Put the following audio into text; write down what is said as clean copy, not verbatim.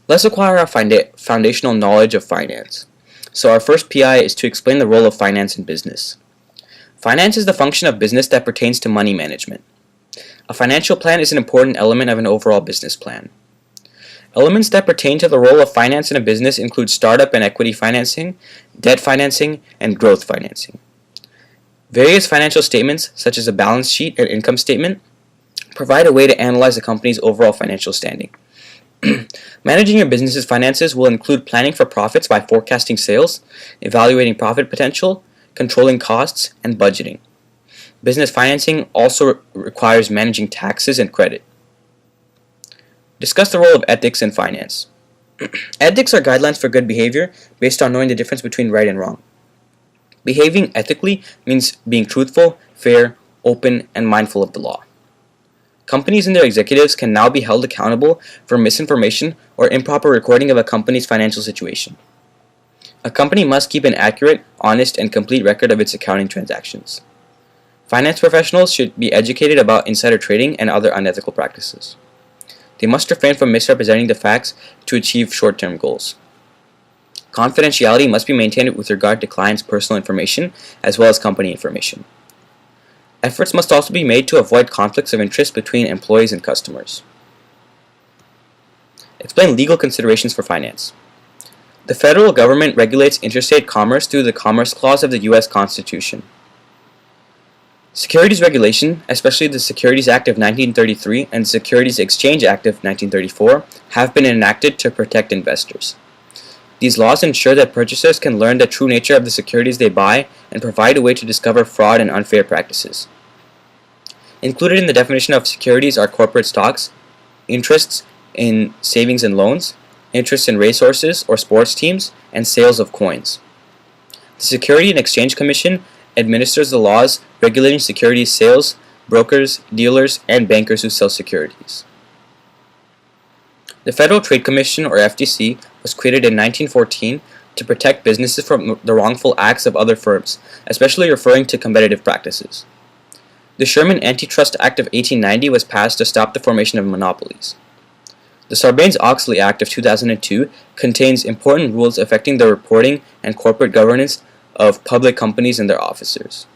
Let's acquire our foundational knowledge of finance. So our first PI is to explain the role of finance in business. Finance is the function of business that pertains to money management. A financial plan is an important element of an overall business plan. Elements that pertain to the role of finance in a business include startup and equity financing, debt financing, and growth financing. Various financial statements, such as a balance sheet and income statement, provide a way to analyze a company's overall financial standing. Managing your business's finances will include planning for profits by forecasting sales, evaluating profit potential, controlling costs, and budgeting. Business financing also requires managing taxes and credit. Discuss the role of ethics in finance. Ethics are guidelines for good behavior based on knowing the difference between right and wrong. Behaving ethically means being truthful, fair, open, and mindful of the law. Companies and their executives can now be held accountable for misinformation or improper recording of a company's financial situation. A company must keep an accurate, honest, and complete record of its accounting transactions. Finance professionals should be educated about insider trading and other unethical practices. They must refrain from misrepresenting the facts to achieve short-term goals. Confidentiality must be maintained with regard to clients' personal information as well as company information. Efforts must also be made to avoid conflicts of interest between employees and customers. Explain legal considerations for finance. The federal government regulates interstate commerce through the Commerce Clause of the U.S. Constitution. Securities regulation, especially the Securities Act of 1933 and the Securities Exchange Act of 1934, have been enacted to protect investors. These laws ensure that purchasers can learn the true nature of the securities they buy and provide a way to discover fraud and unfair practices. Included in the definition of securities are corporate stocks, interests in savings and loans, interests in racehorses or sports teams, and sales of coins. The Securities and Exchange Commission administers the laws regulating securities sales, brokers, dealers, and bankers who sell securities. The Federal Trade Commission, or FTC, was created in 1914 to protect businesses from the wrongful acts of other firms, especially referring to competitive practices. The Sherman Antitrust Act of 1890 was passed to stop the formation of monopolies. The Sarbanes-Oxley Act of 2002 contains important rules affecting the reporting and corporate governance of public companies and their officers.